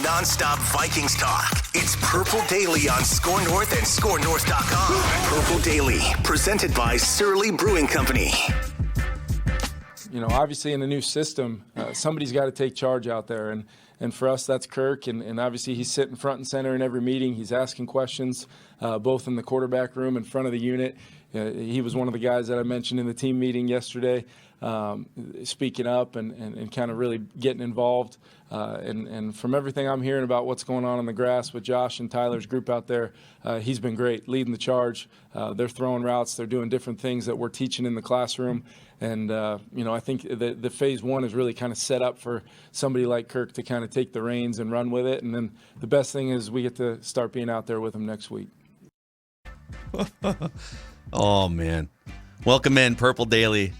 Non-stop Vikings talk. It's Purple Daily on Score North and ScoreNorth.com. Purple Daily, presented by Surly Brewing Company. You know, obviously in a new system, somebody's got to take charge out there. And for us, that's Kirk. And obviously he's sitting front and center in every meeting. He's asking questions, both in the quarterback room, in front of the unit. He was one of the guys that I mentioned in the team meeting yesterday, speaking up and kind of really getting involved. And from everything I'm hearing about what's going on the grass with Josh and Tyler's group out there, he's been great, leading the charge. They're throwing routes. They're doing different things that we're teaching in the classroom. And, you know, I think the phase one is really kind of set up for somebody like Kirk to kind of take the reins and run with it. And then the best thing is we get to start being out there with him next week. Oh, man. Welcome in, Purple Daily.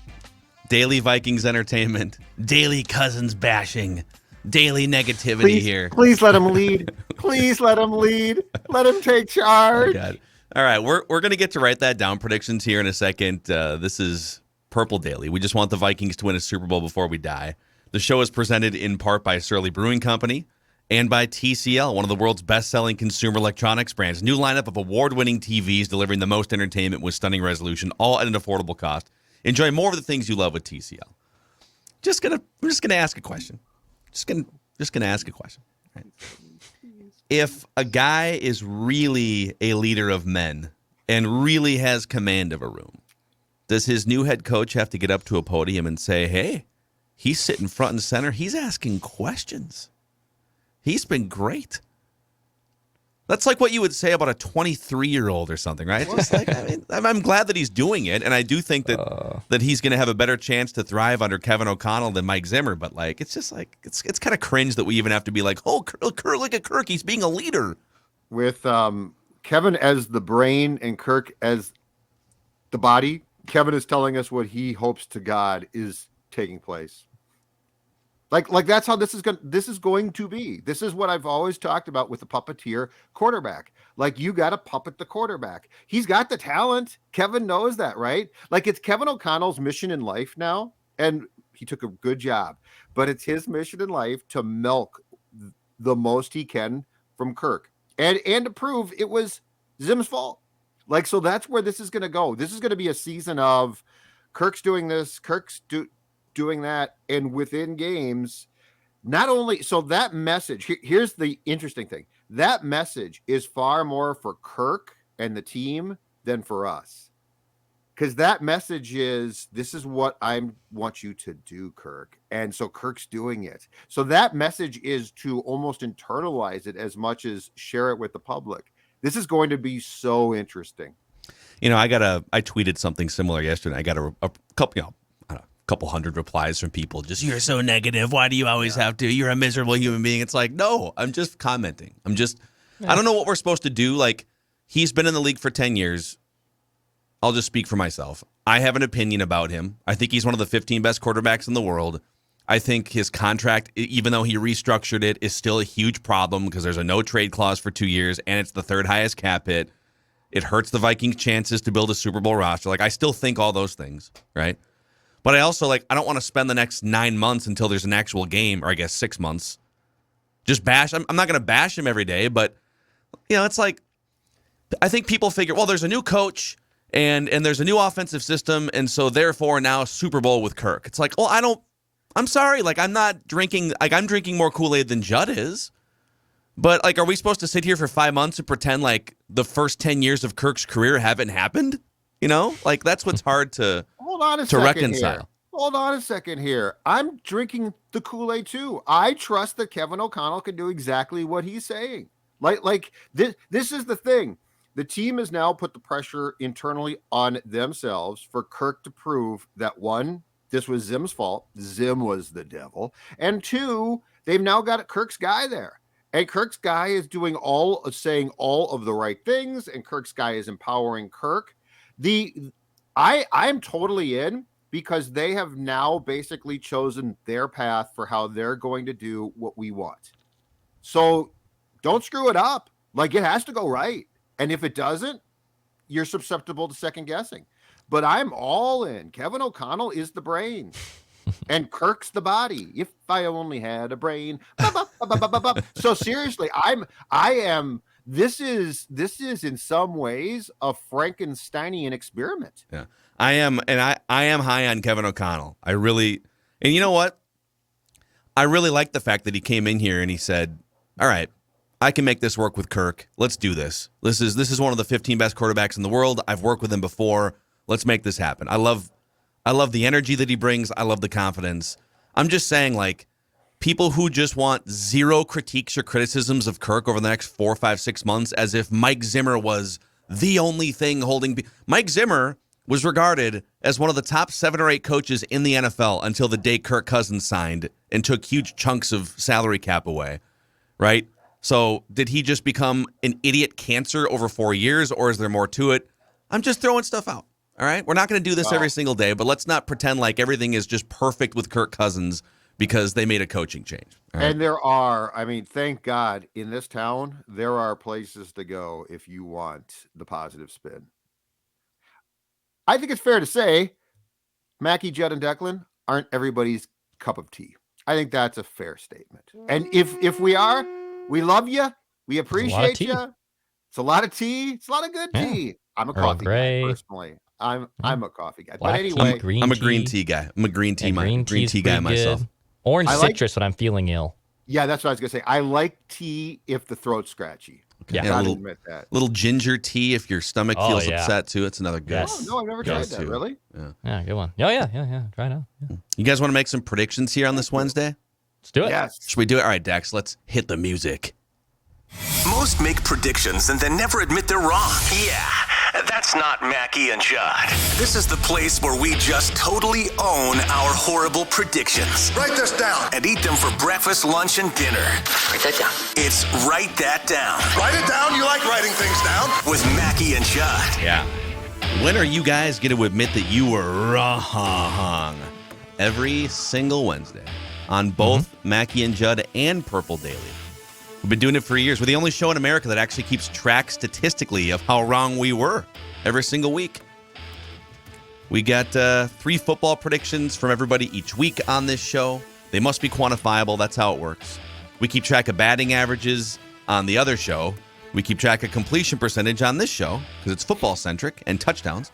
Daily Vikings entertainment. Daily Cousins bashing. Daily negativity here. Please let him lead. Please let him lead. Let him take charge. Oh, God. All right, we're going to get to write that down. Predictions here in a second. This is Purple Daily. We just want the Vikings to win a Super Bowl before we die. The show is presented in part by Surly Brewing Company and by TCL, one of the world's best-selling consumer electronics brands. New lineup of award-winning TVs delivering the most entertainment with stunning resolution, all at an affordable cost. Enjoy more of the things you love with TCL. I'm just gonna ask a question. Just gonna ask a question. Right? If a guy is really a leader of men and really has command of a room, does his new head coach have to get up to a podium and say, hey, he's sitting front and center. He's asking questions. He's been great. That's like what you would say about a 23-year-old or something, right? Just like, I mean, I'm glad that he's doing it, and I do think that he's going to have a better chance to thrive under Kevin O'Connell than Mike Zimmer. But like, it's just like it's kind of cringe that we even have to be like, oh, Kirk, look at Kirk, he's being a leader. With Kevin as the brain and Kirk as the body, Kevin is telling us what he hopes to God is taking place. Like that's how this is going to be. This is what I've always talked about with the puppeteer quarterback. Like, you got to puppet the quarterback. He's got the talent. Kevin knows that, right? Like, it's Kevin O'Connell's mission in life now, and he took a good job. But it's his mission in life to milk the most he can from Kirk, and to prove it was Zim's fault. Like, so that's where this is going to go. This is going to be a season of Kirk's doing this, doing that, and within games, not only so that message. Here's the interesting thing: that message is far more for Kirk and the team than for us, because that message is, this is what I want you to do, Kirk, and so Kirk's doing it. So that message is to almost internalize it as much as share it with the public. This is going to be so interesting. You know, I tweeted something similar yesterday. I got a couple hundred replies from people. Just, you're so negative. Why do you always have to? You're a miserable human being. It's like, no, I'm just commenting. I don't know what we're supposed to do. Like, he's been in the league for 10 years. I'll just speak for myself. I have an opinion about him. I think he's one of the 15 best quarterbacks in the world. I think his contract, even though he restructured it, is still a huge problem because there's a no trade clause for 2 years and it's the third highest cap hit. It hurts the Vikings' chances to build a Super Bowl roster. Like, I still think all those things, right? But I also, I don't want to spend the next 9 months until there's an actual game, or I guess 6 months. Just bash. I'm not going to bash him every day, but, you know, it's like, I think people figure, well, there's a new coach and there's a new offensive system, and so therefore now Super Bowl with Kirk. It's like, well, I'm sorry, I'm not drinking, I'm drinking more Kool-Aid than Judd is. But, are we supposed to sit here for 5 months and pretend like the first 10 years of Kirk's career haven't happened? You know? That's what's hard to reconcile. Here. Hold on a second here. I'm drinking the Kool-Aid too. I trust that Kevin O'Connell can do exactly what he's saying. This is the thing. The team has now put the pressure internally on themselves for Kirk to prove that, one, this was Zim's fault. Zim was the devil. And two, they've now got Kirk's guy there. And Kirk's guy is saying all of the right things, and Kirk's guy is empowering Kirk. I'm totally in, because they have now basically chosen their path for how they're going to do what we want. So don't screw it up. It has to go right. And if it doesn't, you're susceptible to second guessing. But I'm all in. Kevin O'Connell is the brain. And Kirk's the body. If I only had a brain. So seriously, this is in some ways a Frankensteinian experiment. Yeah. I am high on Kevin O'Connell. And you know what? I really like the fact that he came in here and he said, all right, I can make this work with Kirk. Let's do this. This is one of the 15 best quarterbacks in the world. I've worked with him before. Let's make this happen. I love the energy that he brings. I love the confidence. I'm just saying, like, people who just want zero critiques or criticisms of Kirk over the next 4, 5, 6 months, as if Mike Zimmer was the only thing holding. Mike Zimmer was regarded as one of the top 7 or 8 coaches in the NFL until the day Kirk Cousins signed and took huge chunks of salary cap away, right? So did he just become an idiot cancer over 4 years, or is there more to it? I'm just throwing stuff out, all right? We're not going to do this every single day, but let's not pretend like everything is just perfect with Kirk Cousins because they made a coaching change. Right? And there are, thank God, in this town, there are places to go if you want the positive spin. I think it's fair to say Mackie, Judd, and Declan aren't everybody's cup of tea. I think that's a fair statement. And if we are, we love you. We appreciate you. It's a lot of tea. It's a lot of good tea. I'm a coffee guy, personally. I'm a coffee guy. Black but anyway, I'm a green tea guy. I'm a green tea guy myself. Good. Orange citrus when I'm feeling ill. Yeah, that's what I was going to say. I like tea if the throat's scratchy. Okay. Yeah, admit that. Little ginger tea if your stomach feels upset too. It's another good. Yes. Oh, no, I've never tried that. Really? Yeah, good one. Yeah. Try it out. Yeah. You guys want to make some predictions here on this Wednesday? Let's do it. Yes. Should we do it? All right, Dex, let's hit the music. Most make predictions and then never admit they're wrong. Yeah, that's not Mackie and Judd. This is the place where we just totally own our horrible predictions. Write this down. And eat them for breakfast, lunch, and dinner. Write that down. It's Write That Down. Write it down. You like writing things down. With Mackie and Judd. Yeah. When are you guys going to admit that you were wrong? Every single Wednesday on both Mackie and Judd and Purple Daily. We've been doing it for years. We're the only show in America that actually keeps track statistically of how wrong we were every single week. We got 3 football predictions from everybody each week on this show. They must be quantifiable. That's how it works. We keep track of batting averages on the other show. We keep track of completion percentage on this show because it's football-centric, and touchdowns.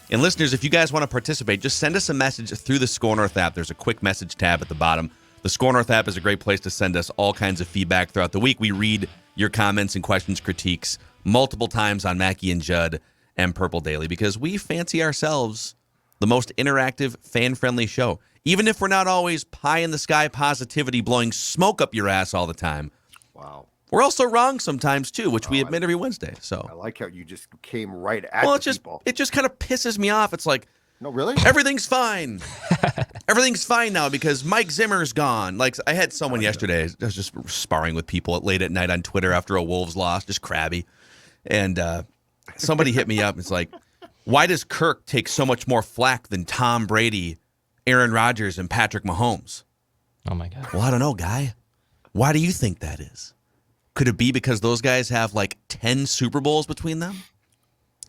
And listeners, if you guys want to participate, just send us a message through the Score North app. There's a quick message tab at the bottom. The Score North app is a great place to send us all kinds of feedback throughout the week. We read your comments and questions, critiques multiple times on Mackie and Judd and Purple Daily because we fancy ourselves the most interactive, fan-friendly show. Even if we're not always pie-in-the-sky positivity blowing smoke up your ass all the time. Wow. We're also wrong sometimes, too, which we admit every Wednesday. So I like how you just came right at people. It just kind of pisses me off. It's like, no, really? Everything's fine. Everything's fine now because Mike Zimmer's gone. Like, I had someone yesterday, I was just sparring with people late at night on Twitter after a Wolves loss, just crabby. And somebody hit me up. It's like, why does Kirk take so much more flack than Tom Brady, Aaron Rodgers, and Patrick Mahomes? Oh, my God. Well, I don't know, guy. Why do you think that is? Could it be because those guys have like 10 Super Bowls between them?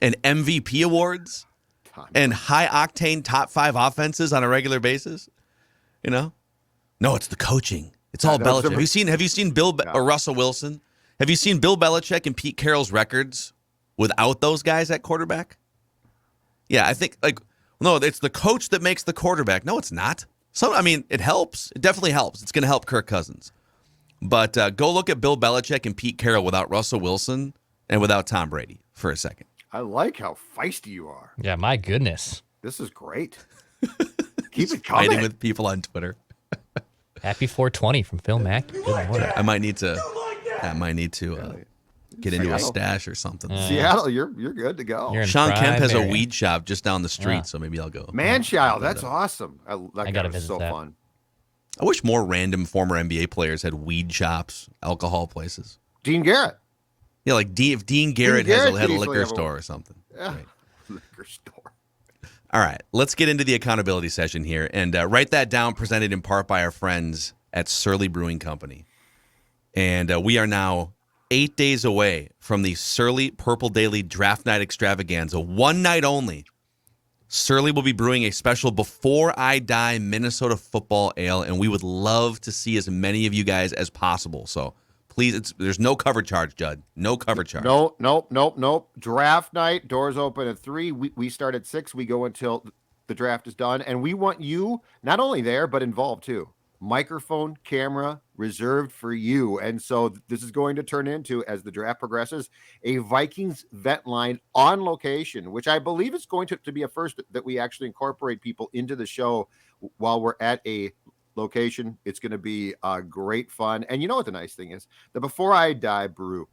And MVP awards? And high-octane top 5 offenses on a regular basis? You know? No, it's the coaching. It's all Belichick. Have you seen Bill or Russell Wilson? Have you seen Bill Belichick and Pete Carroll's records without those guys at quarterback? Yeah, I think, no, it's the coach that makes the quarterback. No, it's not. It helps. It definitely helps. It's going to help Kirk Cousins. But go look at Bill Belichick and Pete Carroll without Russell Wilson and without Tom Brady for a second. I like how feisty you are. Yeah, my goodness. This is great. Keep it coming. Fighting with people on Twitter. Happy 420 from Phil Mack. Good Lord. I might need to get into a stash or something. Seattle, you're good to go. Sean Kemp has a weed shop just down the street, so maybe I'll go. Man-child, that's awesome. I got to visit so that. Fun. I wish more random former NBA players had weed shops, alcohol places. Dean Garrett. Yeah, like if Dean Garrett had a liquor store or something. Yeah. Right. Liquor store. All right, let's get into the accountability session here. And Write That Down, presented in part by our friends at Surly Brewing Company. And we are now 8 days away from the Surly Purple Daily Draft Night Extravaganza, one night only. Surly will be brewing a special Before I Die Minnesota football ale, and we would love to see as many of you guys as possible. So please, there's no cover charge, Judd. No cover charge. Nope. Draft night, doors open at 3. We start at 6. We go until the draft is done. And we want you not only there, but involved too. Microphone, camera, reserved for you. And so this is going to turn into, as the draft progresses, a Vikings vent line on location, which I believe is going to be a first that we actually incorporate people into the show while we're at a location. It's going to be great fun. And you know what the nice thing is? The Before I Die brew.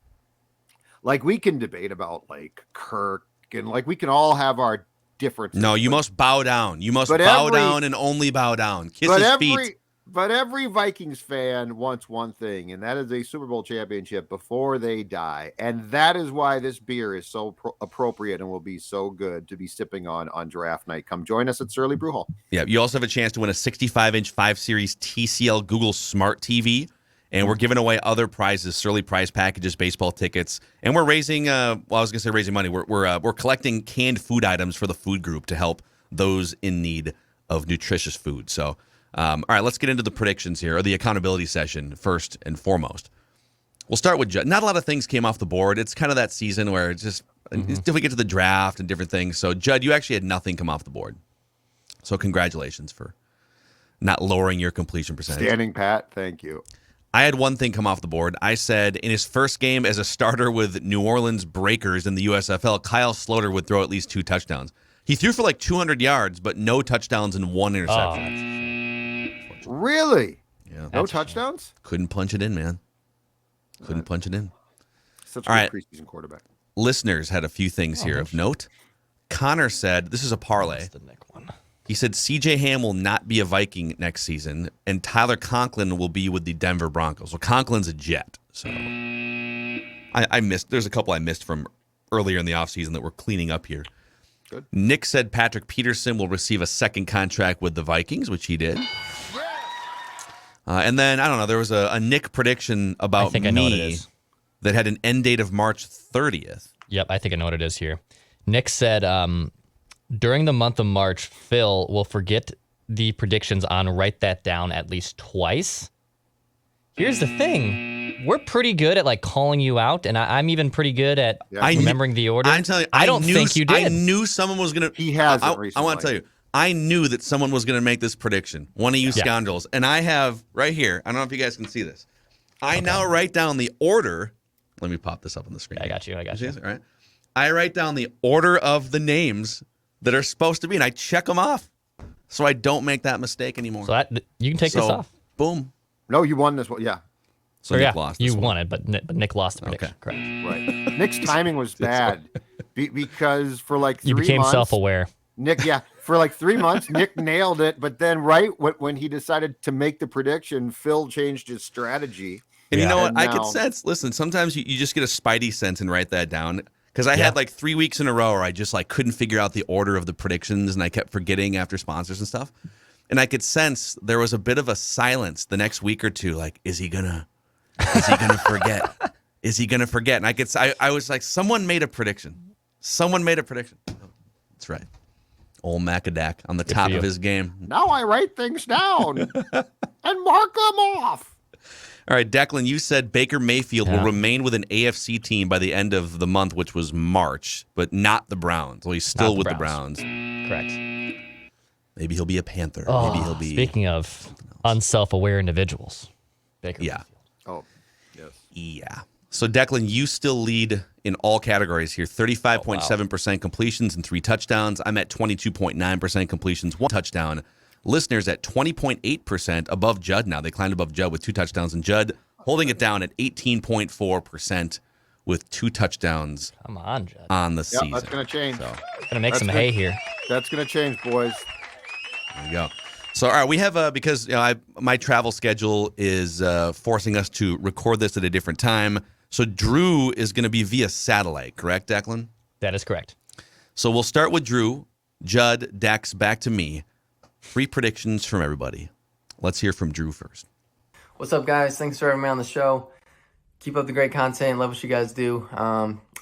Like, we can debate about, like, Kirk, and, like, we can all have our differences. No, you must bow down. You must bow down and only bow down. Kiss his feet. But every Vikings fan wants one thing, and that is a Super Bowl championship before they die. And that is why this beer is so appropriate and will be so good to be sipping on draft night. Come join us at Surly Brew Hall. Yeah, you also have a chance to win a 65-inch 5 Series TCL Google Smart TV. And we're giving away other prizes, Surly prize packages, baseball tickets, and we're raising. I was going to say raising money. We're collecting canned food items for the food group to help those in need of nutritious food. So, all right, let's get into the predictions here, or the accountability session first and foremost. We'll start with Judd. Not a lot of things came off the board. It's kind of that season where it's just until we get to the draft and different things. So, Judd, you actually had nothing come off the board. So, congratulations for not lowering your completion percentage. Standing pat, thank you. I had one thing come off the board. I said in his first game as a starter with New Orleans Breakers in the USFL, Kyle Sloter would throw at least 2 touchdowns. He threw for like 200 yards, but no touchdowns and 1 interception. Really? Yeah. No touchdowns? Couldn't punch it in, man. Couldn't punch it in. Such a good preseason quarterback. Listeners had a few things here of note. Connor said, this is a parlay. That's the Nick one. He said C.J. Ham will not be a Viking next season, and Tyler Conklin will be with the Denver Broncos. Well, Conklin's a Jet, so I missed. There's a couple I missed from earlier in the offseason that we're cleaning up here. Good. Nick said Patrick Peterson will receive a second contract with the Vikings, which he did. And then, I don't know, there was a Nick prediction about I think I know what it is. That had an end date of March 30th. Yep, I think I know what it is here. Nick said during the month of March, Phil will forget the predictions on Write That Down at least twice. Here's the thing. We're pretty good at like calling you out, and I'm even pretty good at remembering the order. I'm telling you, I don't think you did. I knew someone was going to. He has I recently. want to tell you, I knew that someone was going to make this prediction. One of you scoundrels. And I have right here, I don't know if you guys can see this. I now write down the order. Let me pop this up on the screen. I got you. All right. I write down the order of the names that are supposed to be, and I check them off so I don't make that mistake anymore. So you can take this off. Boom. No, you won this one. Yeah. So Nick lost this you one. won it, but Nick lost the prediction. Okay. Correct. Right. Nick's timing was bad because for like 3 months. You became self-aware. Nick, for like 3 months, Nick nailed it. But then when he decided to make the prediction, Phil changed his strategy. And you know what? I could sense, listen, sometimes you just get a spidey sense and write that down. Because I had like 3 weeks in a row where I just like couldn't figure out the order of the predictions, and I kept forgetting after sponsors and stuff. And I could sense there was a bit of a silence the next week or two. Like, is he gonna forget? Is he gonna forget? And I was like, someone made a prediction. That's right. Old Macadac on the top of his game. Now I write things down and mark them off. All right, Declan, you said Baker Mayfield will remain with an AFC team by the end of the month, which was March, but not the Browns. Well, he's still with the Browns. Correct. Maybe he'll be a Panther. Oh, Maybe he'll be. Speaking of unself-aware individuals, Baker Mayfield. Oh, yes. Yeah. So, Declan, you still lead in all categories here. 35.7% completions and 3 touchdowns. I'm at 22.9% completions, 1 touchdown. Listeners at 20.8% above Judd now. They climbed above Judd with 2 touchdowns, and Judd holding it down at 18.4% with 2 touchdowns. Come on, Judd. On the season. That's going to change. Going to make some hay here. That's going to change, boys. There you go. So, all right, we have, because my travel schedule is forcing us to record this at a different time. So, Drew is going to be via satellite, correct, Declan? That is correct. So, we'll start with Drew. Judd, Dex, back to me. 3 predictions from everybody. Let's hear from Drew first. What's up, guys? Thanks for having me on the show. Keep up the great content. Love what you guys do.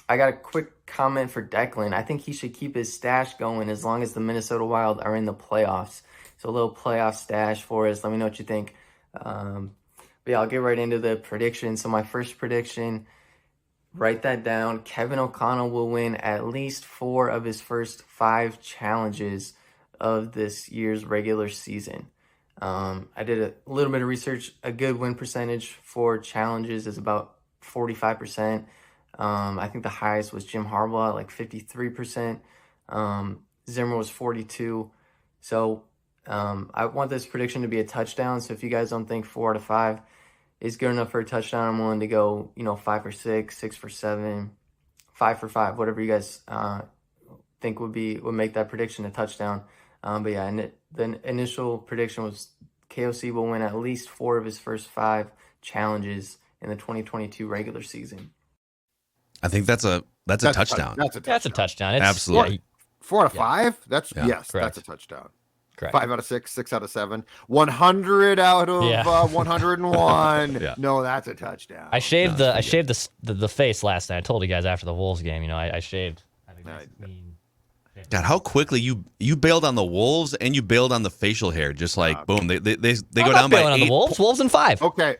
I got a quick comment for Declan. I think he should keep his stash going as long as the Minnesota Wild are in the playoffs. So a little playoff stash for us. Let me know what you think. But yeah, I'll get right into the prediction. So my first prediction, write that down. Kevin O'Connell will win at least 4 of his first 5 challenges of this year's regular season. I did a little bit of research. A good win percentage for challenges is about 45%. I think the highest was Jim Harbaugh at like 53%. Zimmer was 42%. So I want this prediction to be a touchdown. So if you guys don't think 4 out of 5 is good enough for a touchdown, I'm willing to go, 5 for 6, 6 for 7, 5 for 5, whatever you guys think would make that prediction a touchdown. But yeah, and the initial prediction was KOC will win at least 4 of his first 5 challenges in the 2022 regular season. I think that's a touchdown. That's a touchdown. It's, Absolutely. 4 out of 5? That's correct. That's a touchdown. Correct. 5 out of 6, 6 out of 7, 100 out of 101. Yeah. No, that's a touchdown. I shaved the face last night. I told you guys after the Wolves game. I shaved. I think that's mean. God, how quickly you bailed on the Wolves and you bailed on the facial hair. Just like boom, they go down by 8 on the Wolves. Wolves in 5. Okay.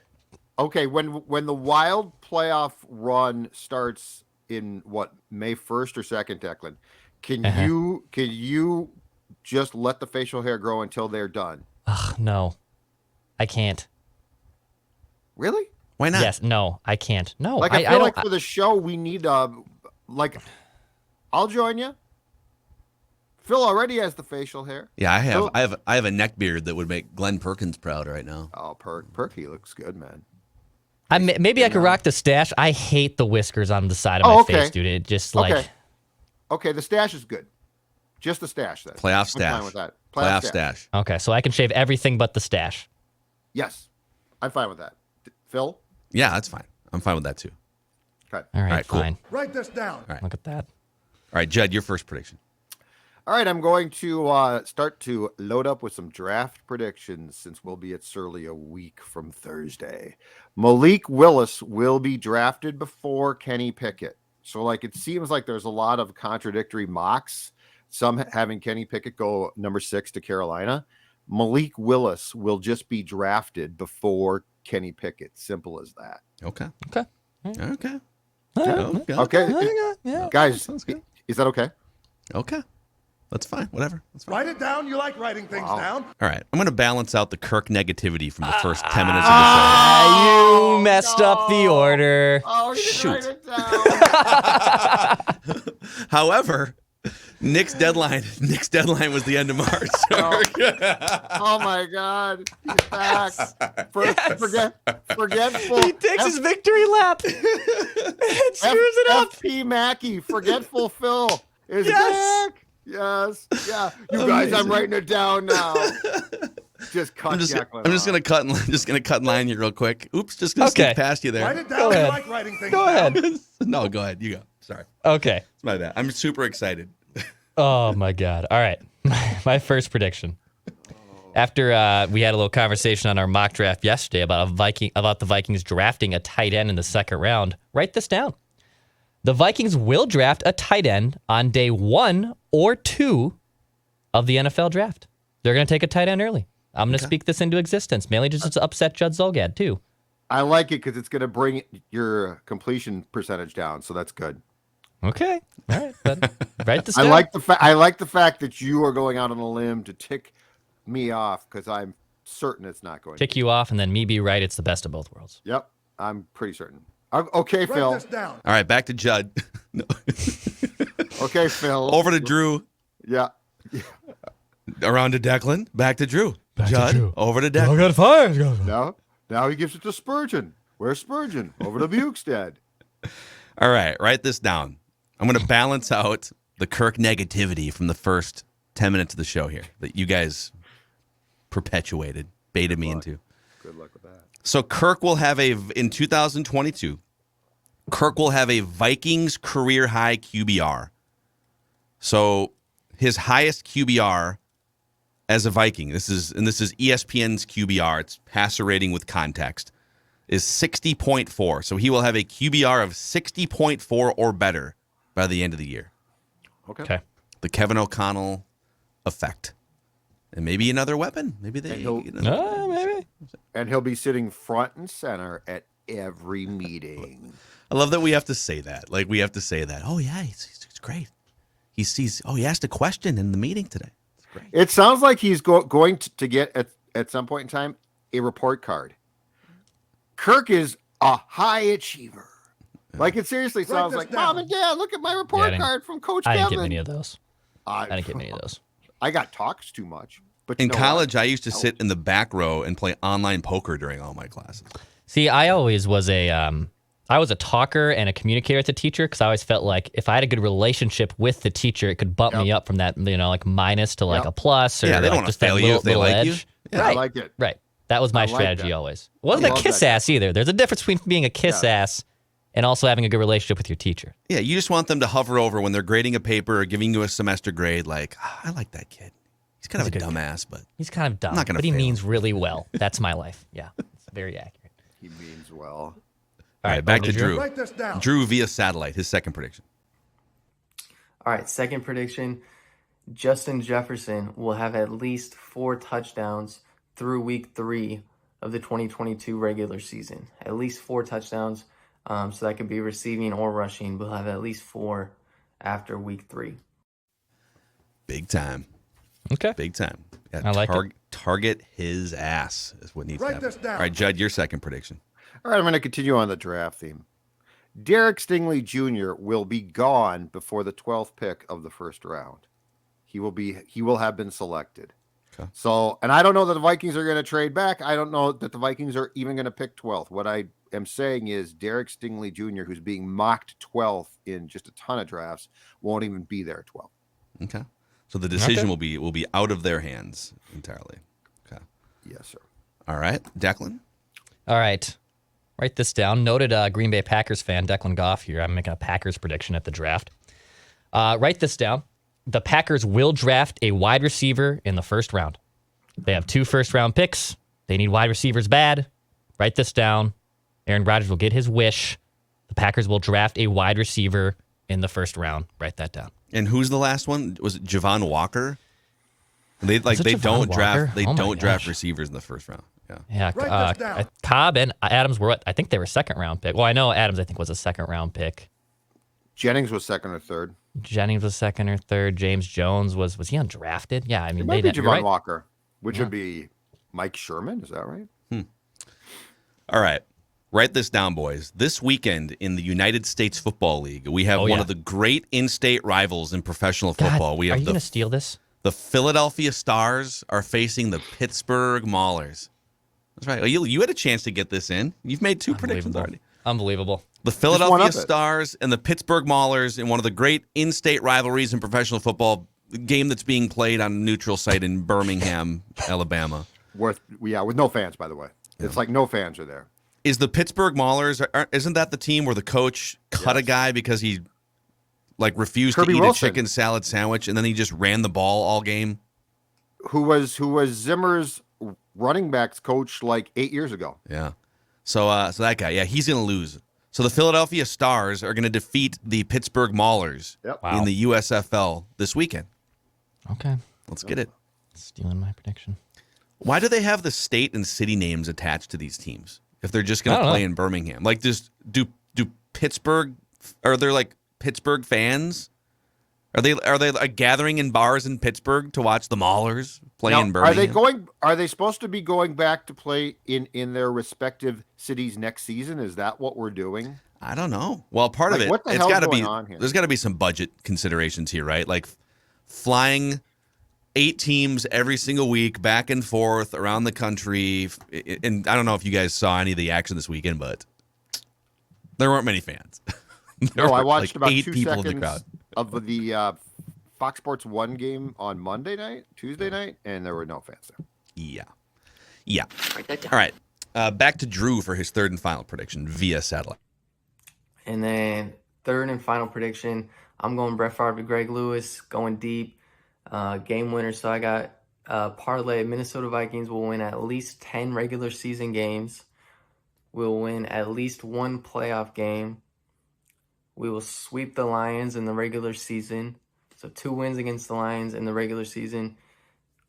When the Wild playoff run starts in May 1st or 2nd, Declan, can you just let the facial hair grow until they're done? Ugh, no, I can't. Really? Why not? Yes, no, I can't. No, I feel like for the show we need I'll join you. Phil already has the facial hair. Yeah, I have a neck beard that would make Glenn Perkins proud right now. Oh, Perky looks good, man. Maybe I could rock the stash. I hate the whiskers on the side of my face, dude. It just Okay, the stash is good. Just the stash then. Playoff stash. I'm fine with that. Playoff stash. Okay, so I can shave everything but the stash. Yes, I'm fine with that. Phil? Yeah, that's fine. I'm fine with that too. Okay. All right, cool. fine. Write this down. All right. Look at that. All right, Judd, your first prediction. All right, I'm going to start to load up with some draft predictions since we'll be at Surly a week from Thursday. Malik Willis will be drafted before Kenny Pickett. So, it seems like there's a lot of contradictory mocks. Some having Kenny Pickett go number 6 to Carolina. Malik Willis will just be drafted before Kenny Pickett. Simple as that. Okay. Yeah. Guys, sounds good. Is that okay? Okay. That's fine. Whatever. That's fine. Write it down. You like writing things down. All right. I'm going to balance out the Kirk negativity from the first 10 minutes of the You messed up the order. Oh, you Shoot. didn't write it down. show. However, Nick's deadline was the end of March. Oh my God. He's back. Forgetful. He takes his victory lap and screws it up. FP Mackey, forgetful Phil is Yes. back. Yes. Yeah. You guys, I'm writing it down now. Just cut I'm just Jacqueline gonna cut in line here real quick. Oops, just gonna skip past you there. Write it down. Go You ahead. like writing things Go down. ahead. No, go ahead. You go. Sorry. Okay. It's my bad. I'm super excited. Oh my God. All right. My first prediction. After we had a little conversation on our mock draft yesterday about the Vikings drafting a tight end in the 2nd round, write this down. The Vikings will draft a tight end on day 1 or 2 of the NFL draft. They're going to take a tight end early. I'm going to speak this into existence, mainly just to upset Judd Zolgad, too. I like it because it's going to bring your completion percentage down, so that's good. Okay. All right. But write this down. I like the fact that you are going out on a limb to tick me off because I'm certain it's not going Tick to. you off and then me be right. It's the best of both worlds. Yep, I'm pretty certain. Okay, Write Phil. this down. All right, back to Judd. No. Okay, Phil. Over to Drew. Yeah. Around to Declan. Back to Drew. Judd. Over to Declan. got fired. Now he gives it to Spurgeon. Where's Spurgeon? Over to Bukestad. All right, write this down. I'm going to balance out the Kirk negativity from the first 10 minutes of the show here that you guys perpetuated, baited me into. Good luck with that. So Kirk will have in 2022, Kirk will have a Vikings career high QBR. So his highest QBR as a Viking, this is ESPN's QBR, it's passer rating with context, is 60.4. So he will have a QBR of 60.4 or better by the end of the year. Okay. The Kevin O'Connell effect. And maybe another weapon. Maybe they. Maybe. And he'll be sitting front and center at every meeting. I love that we have to say that. Like, we have to say that. Oh, yeah, it's great. He asked a question in the meeting today. It's great. It sounds like he's going to get, at some point in time, a report card. Kirk is a high achiever. Like, it seriously sounds like, Mom and Dad, look at my report card from Coach Kevin. I didn't get many of those. I didn't get many of those. I got talks too much. But in college, I used to sit in the back row and play online poker during all my classes. See, I always was I was a talker and a communicator with the teacher because I always felt like if I had a good relationship with the teacher, it could bump me up from that, like minus to like a plus or they don't like want to just that fail you if they like edge. you. Yeah, Right. I like it. Right. That was my strategy always. Wasn't a kiss ass either. There's a difference between being a kiss ass and also having a good relationship with your teacher. Yeah, you just want them to hover over when they're grading a paper or giving you a semester grade. Like, I like that kid. He's kind of a dumbass, but he's kind of dumb. I'm not gonna but he fail. means really well. That's my life. Yeah, it's very accurate. He means well. All right, back to Drew. Write this down. Drew via satellite, his second prediction. All right, second prediction. Justin Jefferson will have at least 4 touchdowns through week 3 of the 2022 regular season. At least 4 touchdowns. So that could be receiving or rushing. We'll have at least 4 after week 3. Big time. Okay. Big time. I like it. Target his ass is what needs to Write happen. this down. All right, Judd, your second prediction. All right, I'm going to continue on the draft theme. Derek Stingley Jr. will be gone before the 12th pick of the first round. He will have been selected. Okay. So, and I don't know that the Vikings are going to trade back. I don't know that the Vikings are even going to pick 12th. What I am saying is Derek Stingley Jr., who's being mocked 12th in just a ton of drafts, won't even be there at 12. Okay. So the decision will be out of their hands entirely. Okay. Yes, sir. All right, Declan. All right. Write this down. Noted Green Bay Packers fan, Declan Goff here. I'm making a Packers prediction at the draft. Write this down. The Packers will draft a wide receiver in the first round. They have 2 first-round picks. They need wide receivers bad. Write this down. Aaron Rodgers will get his wish. The Packers will draft a wide receiver in the first round. Write that down. And who's the last one? Was it Javon Walker? They Was it Javon don't draft Walker? they Oh my don't draft gosh. receivers in the first round. Yeah. Yeah, Write this down. Cobb and Adams were what? I think they were second-round pick. Well, I know Adams, I think, was a second-round pick. Jennings was second or third. Jennings was second or third. James Jones was he undrafted? Yeah, I mean, It might be you're Javon right. Walker, which would be Mike Sherman. Is that right? All right. Write this down, boys. This weekend in the United States Football League, we have one of the great in-state rivals in professional football. We are have you going to steal this? the Philadelphia Stars are facing the Pittsburgh Maulers. That's right. You had a chance to get this in. You've made 2 predictions already. Unbelievable. The Philadelphia Stars and the Pittsburgh Maulers in one of the great in-state rivalries in professional football, game that's being played on a neutral site in Birmingham, Alabama. With no fans, by the way. It's like no fans are there. Is the Pittsburgh Maulers, isn't that the team where the coach cut a guy because he refused Kirby to eat Wilson. a chicken salad sandwich and then he just ran the ball all game? Who was Zimmer's running backs coach like 8 years ago? Yeah. So that guy, he's going to lose. So the Philadelphia Stars are going to defeat the Pittsburgh Maulers in the USFL this weekend. Okay. Let's get it. Stealing my prediction. Why do they have the state and city names attached to these teams if they're just going to play in Birmingham? Like, do Pittsburgh, are there like Pittsburgh fans? Are they like gathering in bars in Pittsburgh to watch the Maulers play in Birmingham? Are they supposed to be going back to play in their respective cities next season? Is that what we're doing? I don't know. Well, part of it, what the it's hell's got to going be. on here? There's got to be some budget considerations here, right? Like flying 8 teams every single week back and forth around the country. And I don't know if you guys saw any of the action this weekend, but there weren't many fans. I watched about 8 2 people seconds in the crowd. of the Fox Sports 1 game on Tuesday night, and there were no fans there. Yeah. All right. Back to Drew for his third and final prediction via satellite. And then third and final prediction, I'm going Brett Favre to Greg Lewis, going deep, game winner. So I got parlay. Minnesota Vikings will win at least 10 regular season games. Will win at least 1 playoff game. we will sweep the Lions in the regular season. So 2 wins against the Lions in the regular season.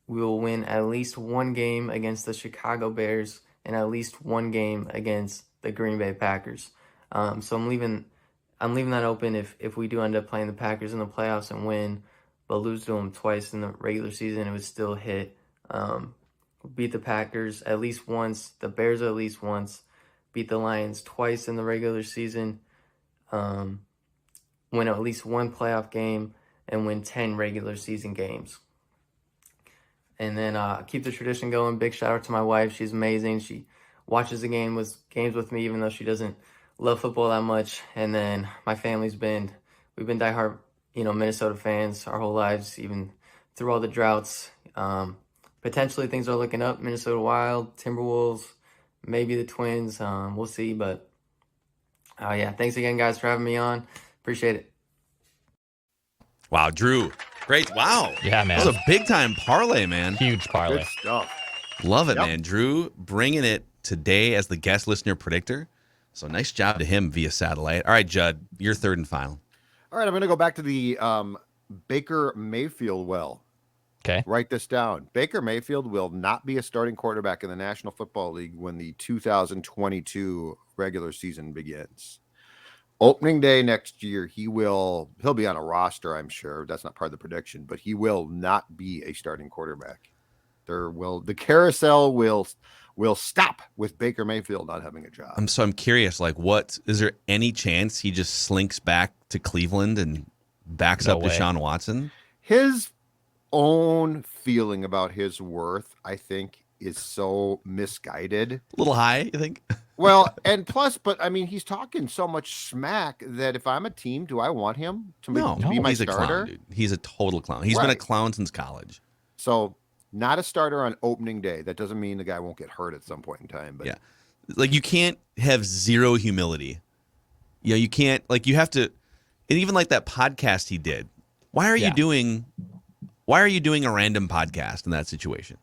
We will win at least 1 game against the Chicago Bears and at least 1 game against the Green Bay Packers. So I'm leaving that open if we do end up playing the Packers in the playoffs and win, but lose to them twice in the regular season, it would still hit. Beat the Packers at least once, the Bears at least once, beat the Lions twice in the regular season, win at least 1 playoff game, and win 10 regular season games. And then keep the tradition going. Big shout out to my wife. She's amazing. She watches the games with me, even though she doesn't love football that much. And then my family's we've been diehard, Minnesota fans our whole lives, even through all the droughts. Potentially things are looking up. Minnesota Wild, Timberwolves, maybe the Twins. We'll see. But thanks again, guys, for having me on. Appreciate it. Wow, Drew. Great. Wow. Yeah, man. That was a big-time parlay, man. Huge parlay. Good stuff. Love it, Yep. man. Drew bringing it today as the guest listener predictor. So nice job to him via satellite. All right, Judd, your third and final. All right, I'm going to go back to the Baker Mayfield well. Okay. Write this down. Baker Mayfield will not be a starting quarterback in the National Football League when the 2022 regular season begins. Opening day next year, he'll be on a roster, I'm sure. That's not part of the prediction, but he will not be a starting quarterback. The carousel will stop with Baker Mayfield not having a job. I'm curious, is there any chance he just slinks back to Cleveland and backs No up way. Deshaun Watson? His own feeling about his worth, I think, is so misguided. A little high, you think? Well, and plus, but I mean, he's talking so much smack that if I'm a team, do I want him to be my he's starter? a clown, dude. He's a total clown. He's been a Right. clown since college. So, not a starter on opening day. That doesn't mean the guy won't get hurt at some point in time. But Yeah. You can't have zero humility. You can't, you have to, and even that podcast he did. Why are you doing a random podcast in that situation?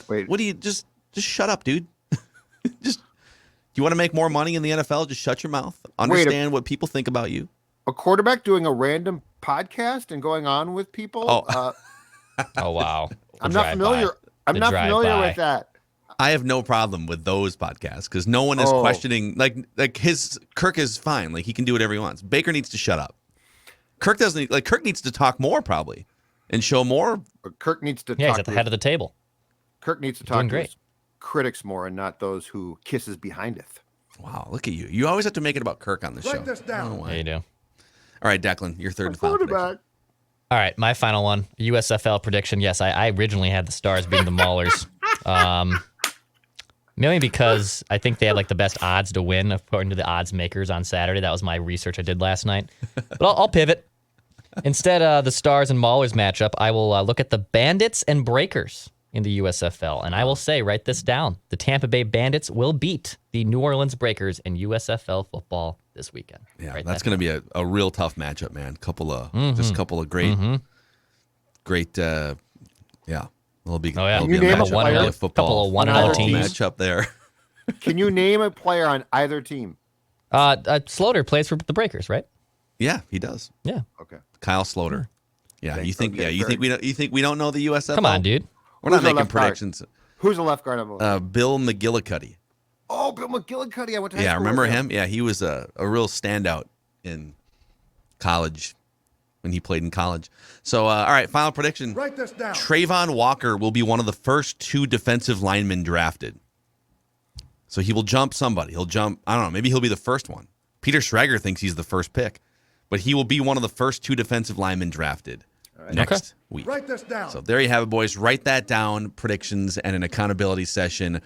Wait. What do you, just shut up, dude. Just, do you want to make more money in the NFL? Just shut your mouth. Understand what people think about you. a quarterback doing a random podcast and going on with people. Oh. Oh, wow. I'm not familiar. I'm not familiar with that. I have no problem with those podcasts because no one is questioning. Kirk is fine. He can do whatever he wants. Baker needs to shut up. Kirk doesn't. Kirk needs to talk more probably and show more. Kirk needs to. Yeah, he's at the head of the table. Kirk needs to Doing talk to great. his critics more and not those who kisses behindeth. Wow, look at you. You always have to make it about Kirk on the show. Write this down. I don't know why. Yeah, you do. All right, Declan, your third and final prediction. Quarterback. All right, my final one, USFL prediction. Yes, I originally had the Stars being the Maulers. Mainly because I think they have the best odds to win according to the odds makers on Saturday. That was my research I did last night. But I'll pivot. Instead of the Stars and Maulers matchup, I will look at the Bandits and Breakers in the USFL. And I will say, write this down. The Tampa Bay Bandits will beat the New Orleans Breakers in USFL football this weekend. Yeah, Write that's that going to be a real tough matchup, man. Couple of great, yeah. It'll be. Oh, yeah. It'll be Can you a name a matchup. player? It'll be a football. Couple of 1-0 football teams. matchup there. Can you name a player on either team? Sloter plays for the Breakers, right? Yeah, he does. Yeah. Okay. Kyle Sloter. Yeah, Thanks. you think? Okay, Yeah, you fair. think we don't know the USFL? Come on, dude. We're not Who's the making left guard? predictions. Who's the left guard? Bill McGillicuddy. Oh, Bill McGillicuddy. I went to high Yeah, school remember with him? Yeah, he was a real standout in college when he played in college. So, all right, final prediction. Write this down. Trayvon Walker will be one of the first 2 defensive linemen drafted. So he will jump somebody. He'll jump, I don't know, maybe he'll be the first one. Peter Schrager thinks he's the first pick, but he will be one of the first 2 defensive linemen drafted next week. Write this down. So there you have it, boys. Write that down, predictions and an accountability session.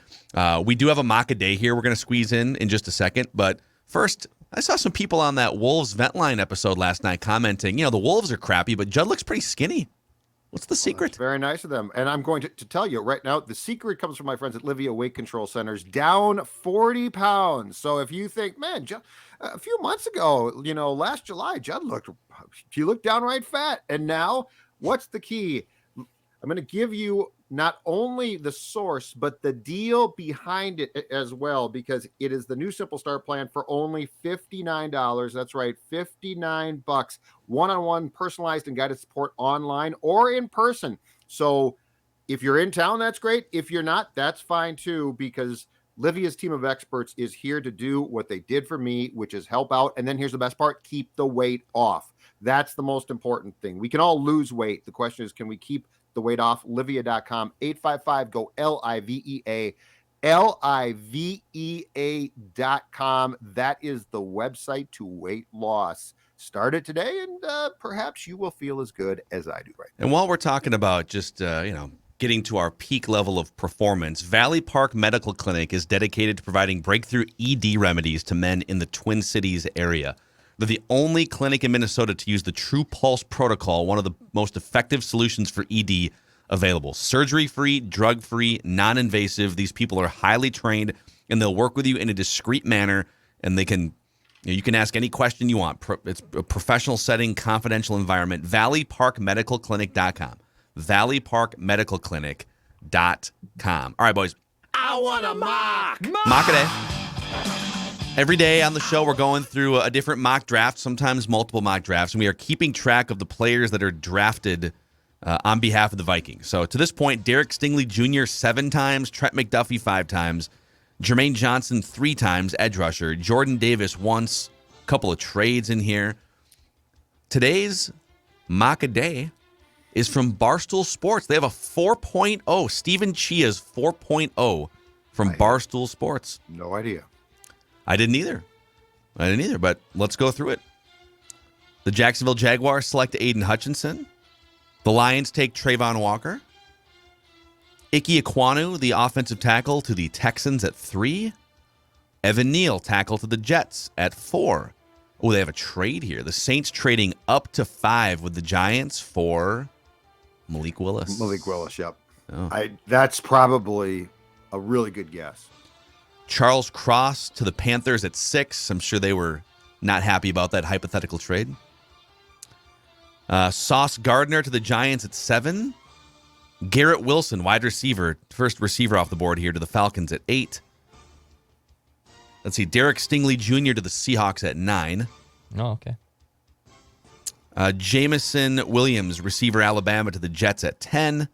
We do have a mock a day here we're going to squeeze in just a second. But first, I saw some people on that Wolves Vent Line episode last night commenting, the Wolves are crappy, but Judd looks pretty skinny. What's the secret? Very nice of them. And I'm going to tell you right now, the secret comes from my friends at Livia Weight Control Centers, down 40 pounds. So if you think, man, a few months ago, last July, Judd looked downright fat. And now what's the key? I'm going to give you not only the source, but the deal behind it as well, because it is the new Simple Start plan for only $59. That's right, $59. One-on-one personalized and guided support online or in person. So if you're in town, that's great. If you're not, that's fine too, because Livia's team of experts is here to do what they did for me, which is help out. And then here's the best part: keep the weight off. That's the most important thing. We can all lose weight. The question is, can we keep the weight off? Livea.com, 855-GO LIVEA, LIVEA.com. That is the website to weight loss. Start it today, and perhaps you will feel as good as I do right now. And while we're talking about just, getting to our peak level of performance, Valley Park Medical Clinic is dedicated to providing breakthrough ED remedies to men in the Twin Cities area. They're the only clinic in Minnesota to use the True Pulse protocol, one of the most effective solutions for ED available. Surgery-free, drug-free, non-invasive. These people are highly trained, and they'll work with you in a discreet manner, and they can... You can ask any question you want. It's a professional setting, confidential environment. ValleyParkMedicalClinic.com. ValleyParkMedicalClinic.com. All right, boys. I want a mock. Mock a day. Every day on the show, we're going through a different mock draft, sometimes multiple mock drafts, and we are keeping track of the players that are drafted on behalf of the Vikings. So to this point, Derek Stingley Jr. 7 times, Trent McDuffie 5 times, Jermaine Johnson 3 times, edge rusher, Jordan Davis once, a couple of trades in here. Today's mock a day is from Barstool Sports. They have a 4.0, Stephen Chia's 4.0 from Barstool Sports. No idea. I didn't either, but let's go through it. The Jacksonville Jaguars select Aiden Hutchinson. The Lions take Trayvon Walker. Ike Ekwonu, the offensive tackle, to the Texans at 3. Evan Neal, tackle to the Jets at 4. Oh, they have a trade here. The Saints trading up to 5 with the Giants for Malik Willis. Malik Willis, yep. Oh. That's probably a really good guess. Charles Cross to the Panthers at 6. I'm sure they were not happy about that hypothetical trade. Sauce Gardner to the Giants at 7. Garrett Wilson, wide receiver, first receiver off the board here, to the Falcons at 8. Let's see, Derek Stingley Jr. to the Seahawks at 9. Oh, okay. Jamison Williams, receiver, Alabama, to the Jets at 10.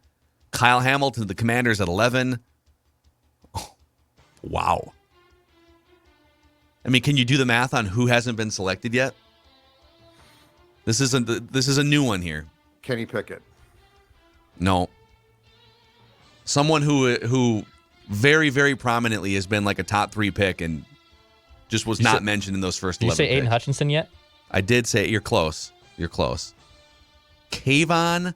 Kyle Hamilton to the Commanders at 11. Oh, wow. I mean, can you do the math on who hasn't been selected yet? This is a new one here. Kenny Pickett. No. Someone who very, very prominently has been like a top 3 pick and just was not mentioned in those first 11 Did you say Aiden picks. Hutchinson yet? I did say it. You're close. You're close. Kayvon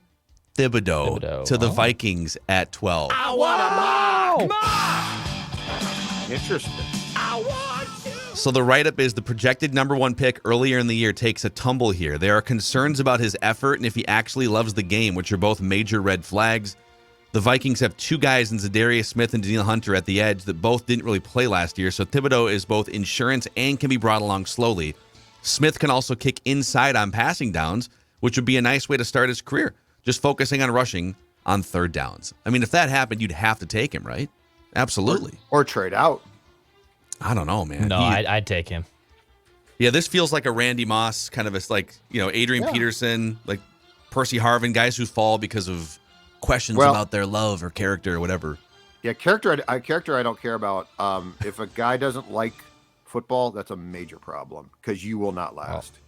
Thibodeau to the Vikings at 12. I want a mock. Interesting. I want you. So the write-up is the projected number 1 pick earlier in the year takes a tumble here. There are concerns about his effort and if he actually loves the game, which are both major red flags. The Vikings have 2 guys in Zadarius Smith and Danielle Hunter at the edge that both didn't really play last year, so Thibodeau is both insurance and can be brought along slowly. Smith can also kick inside on passing downs, which would be a nice way to start his career, just focusing on rushing on 3rd downs. I mean, if that happened, you'd have to take him, right? Absolutely. Or trade out. I don't know, man. No, I'd take him. Yeah, this feels like a Randy Moss kind of Adrian Peterson, like Percy Harvin, guys who fall because of questions about their love or character or whatever. Yeah, character I don't care about. If a guy doesn't like football, that's a major problem because you will not last.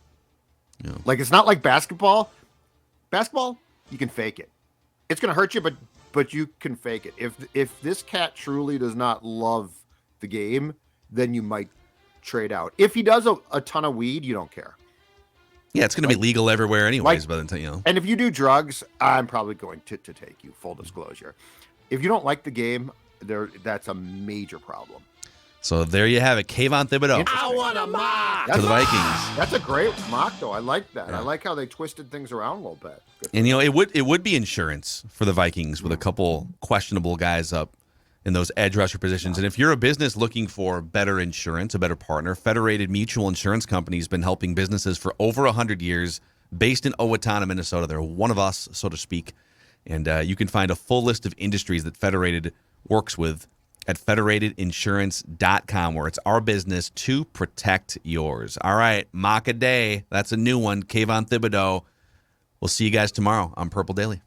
Yeah. Like, it's not like basketball. Basketball, you can fake it. It's going to hurt you, but you can fake it. If this cat truly does not love the game, then you might trade out. If he does a ton of weed, you don't care. Yeah, it's going to be legal everywhere anyways, by the time, And if you do drugs, I'm probably going to take you, full disclosure. If you don't like the game, that's a major problem. So there you have it. Kayvon Thibodeau I want a mock. to the Vikings. That's a great mock, though. I like that. I like how they twisted things around a little bit. Good. And, it would be insurance for the Vikings with a couple questionable guys up in those edge rusher positions. And if you're a business looking for better insurance, a better partner, Federated Mutual Insurance Company has been helping businesses for over 100 years, based in Owatonna, Minnesota. They're one of us, so to speak. And you can find a full list of industries that Federated works with at federatedinsurance.com, where it's our business to protect yours. All right, mock a day. That's a new one. Kayvon Thibodeau. We'll see you guys tomorrow on Purple Daily.